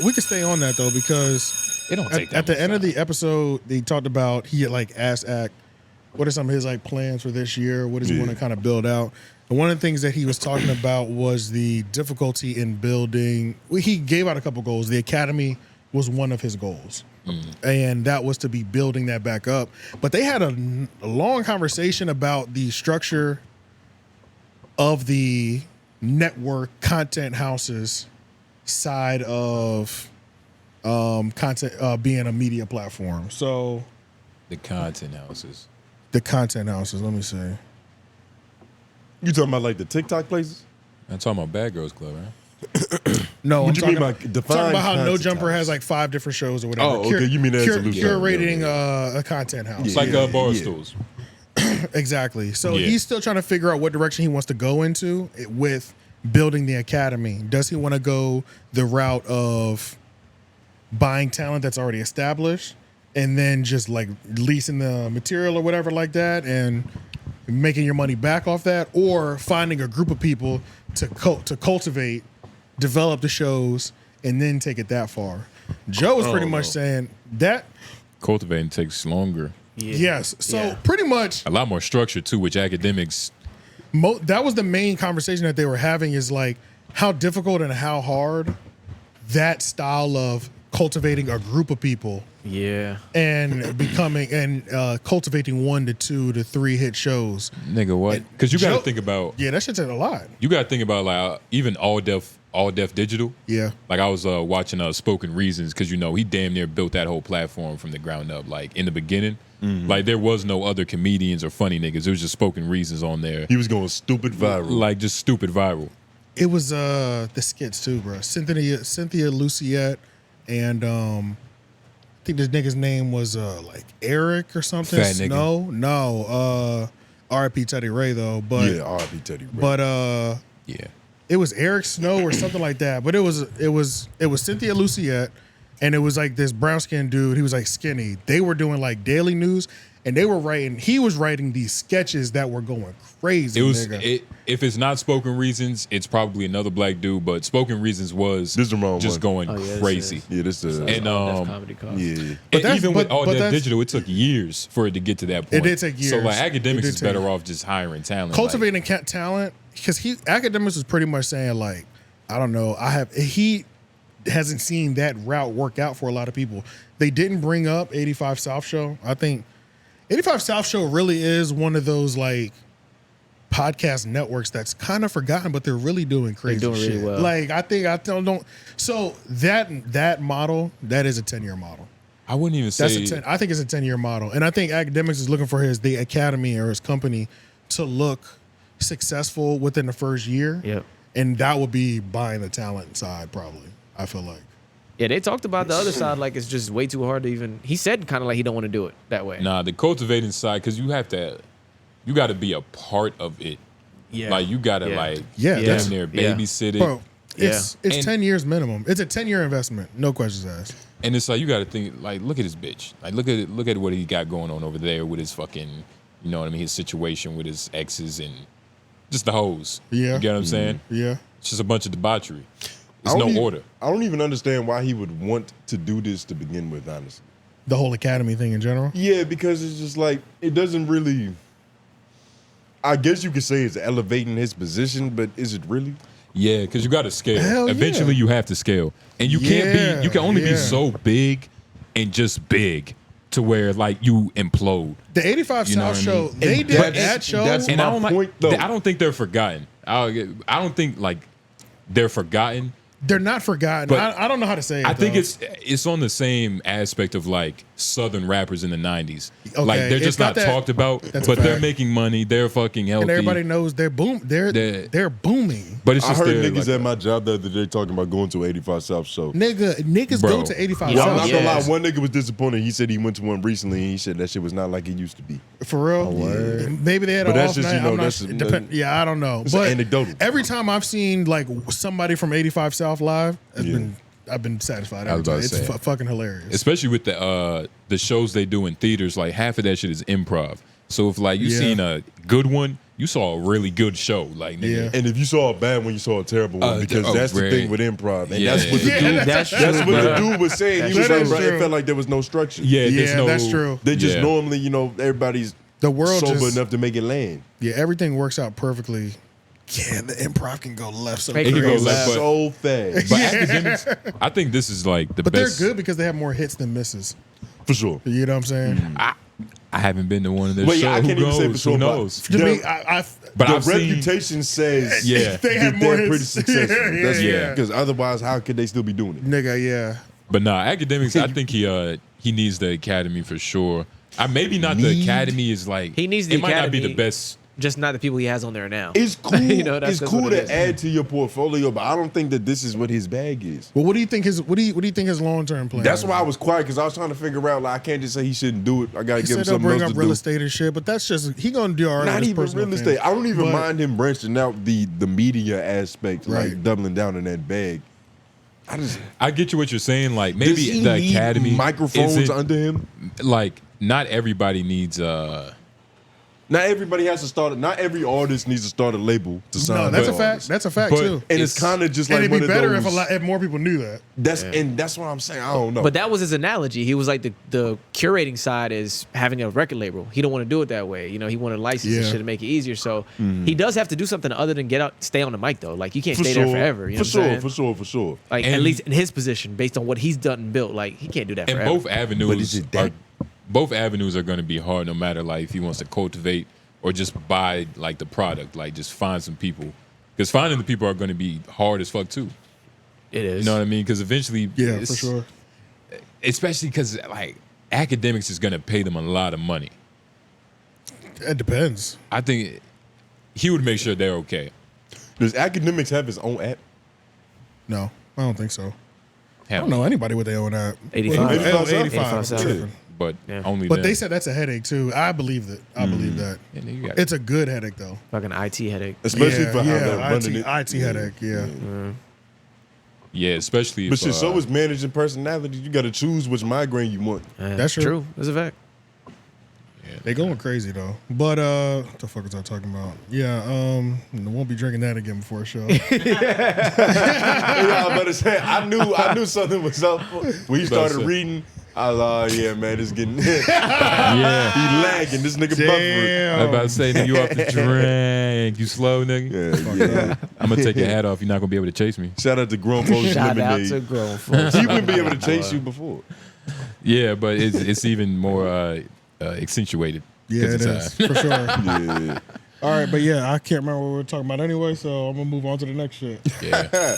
We can stay on that though because It don't take that at the much end of time. the episode, they talked about he had like asked Ak, what are some of his like plans for this year? What does he want to kind of build out? And one of the things that he was talking about was the difficulty in building. He gave out a couple goals. The Academy was one of his goals. And that was to be building that back up. But they had a long conversation about the structure of the network content houses side of content being a media platform. So The content houses. the content houses, let me see. You talking about like the TikTok places? I'm talking about Bad Girls Club, right? No, What I'm you talking mean by about, define talking about how No content Jumper house? has like 5 different shows or whatever. Oh, okay, you mean as a loose term. curating Yeah, a content house. It's like Yeah, bar yeah. stools. Exactly. So Yeah. he's still trying to figure out what direction he wants to go into with building the Academy. Does he want to go the route of buying talent that's already established and then just like leasing the material or whatever like that and making your money back off that, or finding a group of people to cultivate, develop the shows, and then take it that far? Joe was pretty much saying that. Cultivating takes longer. Yeah. Yes. So Yeah. pretty much A lot more structure too, which academics. that was the main conversation that they were having, is like how difficult and how hard that style of cultivating a group of people Yeah. and becoming and cultivating 1 to 2 to 3 hit shows. Nigga, what? Because you got to Joe- think about. Yeah, that shit's a lot. You got to think about like even all deaf digital. Yeah. Like I was watching Spoken Reasons because he damn near built that whole platform from the ground up. Like in the beginning, like there was no other comedians or funny niggas. It was just Spoken Reasons on there. He was going stupid viral. Like just stupid viral. It was the skits too, bro. Cynthia 𝙬𝔦𝔑 and I think this nigga's name was like Eric or something. Fat nigga. No. R.I.P. Teddy Ray though. But Yeah, R.I.P. Teddy Ray. but Yeah. it was Eric Snow or something like that. But it was Cynthia 𝙬𝔦𝔑, and it was like this brown skinned dude. He was like skinny. They were doing like daily news, and he was writing these sketches that were going crazy. It was nigga. if it's not Spoken Reasons, it's probably another black dude. But Spoken Reasons was This is the wrong just one. going Oh, yeah, this crazy. is. Yeah, this is. And Comedy Club. yeah. And that's- even with all but that that's- digital, it took years for it to get to that point. It did take So years. like It academics did is take- better off just hiring talent. Cultivating talent, because Akademiks was pretty much saying like, I don't know, he hasn't seen that route work out for a lot of people. They didn't bring up 85 South Show. I think 85 South Show really is one of those like podcast networks that's kind of forgotten, but they're really doing crazy doing really shit. well. Like I don't. So that model, that is a 10-year model. I wouldn't even say I think it's a 10-year model, and I think Akademiks is looking for the Academy or his company to look successful within the first year. Yep. And that would be buying the talent side, probably. I feel like. Yeah, they talked about the other side like it's just way too hard to even. He said kind of like he don't want to do it that way. Nah, the cultivating side, because you got to be a part of it. Yeah. Like you got to Yeah. like Yeah, damn that's- near yeah. babysit it. Bro, it's And- 10 years minimum. It's a 10-year investment. No questions asked. And it's like you got to think like, look at this bitch. Like look at what he got going on over there with his fucking, you know what I mean, his situation with his exes and just the hoes. Yeah. You get what I'm saying? Yeah. It's just a bunch of debauchery. There's I no don't even- order. I don't even understand why he would want to do this to begin with, honestly. The whole Academy thing in general. Yeah, because it's just like, it doesn't really, I guess you could say it's elevating his position, but is it really? Yeah, because you got to scale. Hell yeah. Eventually, you have to scale, and you can't Yeah, be. You can only yeah. be so big, and just big to where like you implode. The 85 You know South what I show, mean? they And did that's- that show. that's And my I don't point, like. though. I don't think they're forgotten. I don't think like they're forgotten. They're not forgotten. But I don't know how to say it. I think though. it's on the same aspect of like Southern rappers in the '90s. Okay, Like they're it's just got not that- talked about, that's but a they're fact. making money. They're fucking healthy. and everybody knows they're they're booming. But it's I just heard they're, niggas like, at my job the other day talking about going to 85 South show. Niggas Bro. go to 85 Yeah, I'm South not gonna lie, Yes. one nigga was disappointed. He said he went to one recently and he said that shit was not like it used to be. for real. Maybe they had But an that's off just, night. you know, I'm not that's- sure. Yeah, I don't know. It's But anecdotal. every time I've seen like somebody from 85 South live, I've been satisfied. I was Every about time. to It's say. fucking hilarious. especially with the shows they do in theaters. Like half of that shit is improv. So if like you Yeah. seen a good one, you saw a really good show. Like, nigga, Yeah. And if you saw a bad one, you saw a terrible one because that's the rare. thing with improv. And Yeah. that's what the Yeah, dude. that's That's true, what the bro. dude was saying. He That was like, is bro, it true. felt like there was no structure. yeah, there's Yeah, no, that's true. They just Yeah. normally, you know, everybody's The world sober just enough to make it land. yeah, everything works out perfectly. Yeah, the improv can go left so It can go crazy. left, but- so fast. But academics, I think this is like the But best. they're good because they have more hits than misses. For sure. You know what I'm saying? I haven't been to one of their But shows. yeah, I can't Who even say knows? for sure. Who but knows? To the- me, But the I've seen, reputation says Yeah. they have that more they're pretty hits. successful. Yeah, That's yeah. Because otherwise, how could they still be doing it? Nigga, yeah. but nah, academics. I think he needs the Academy for sure. Maybe not the Need? Academy is like He needs the it might not be Academy. the best. Just not the people he has on there now. It's cool. You know, that's it's cool what it is. to add to your portfolio, but I don't think that this is what his bag is. Well, what do you think his what do you think his long term plan? That's is? why I was quiet because I was trying to figure out. Like, I can't just say he shouldn't do it. I gotta He give him said they'll something bring else up to real do. estate and shit, but that's just he gonna do all right. Not with his even personal real estate. opinion. I don't even But- mind him branching out the media aspect, like Right. doubling down in that bag. I get you what you're saying. Like Does maybe he the need Academy microphones isn't- under him. Like not everybody needs Not everybody has to start. Not every artist needs to start a label to sign. No, that's a their fact. artist. That's a fact But- too. And it's It's- kind of just And like it'd be one of better those, if more people knew that. and that's what I'm saying. I don't know. But that was his analogy. He was like the curating side is having a record label. He don't want to do it that way. You know, he wanted to license and Yeah. shit to make it easier. So he does have to do something other than stay on the mic though. Like you can't for stay sure, there forever. You know for what I'm sure, saying? for sure. Like at And- least in his position, based on what he's done and built, like he can't do that and forever. both avenues But is it that- both avenues are going to be hard no matter like if he wants to cultivate or just buy like the product, like just find some people because finding the people are going to be hard as fuck too. It is. You know what I mean? Because eventually, Yeah, it's- for sure. especially because like academics is going to pay them a lot of money. It depends. I think he would make sure they're okay. Does Academics have his own app? No, I don't think so. I Hell, don't know anybody with their own app. 85. 85. 85. Tripping. but Yeah. only. But them. they said that's a headache too. I believe that. I believe that. Yeah, nigga, you got It's a good headache though. Fucking IT headache. Especially yeah, for how they're yeah, running it. IT headache. Yeah. yeah, especially. But if, shit, so is managing personality. You got to choose which migraine you want. That's true. True. That's a fact. They going crazy though. But what the fuck was I talking about? Yeah, won't be drinking that again before a show. Yeah, I was about to say, I knew something was up when he started say. reading. I was yeah, man, it's getting he yeah, lagging. This nigga buffering. I was about to say, nigga, you off the drink. You slow, nigga. Yeah. I'm gonna take your hat off. You're not gonna be able to chase me. Shout out to Grown Folks Shout out Lemonade. to grown folks. He wouldn't be able to chase you before. Yeah, but it's even more accentuated. Yeah, 'cause it it's, is for sure. Yeah. All right, but yeah, I can't remember what we were talking about anyway, so I'm gonna move on to the next shit. Yeah.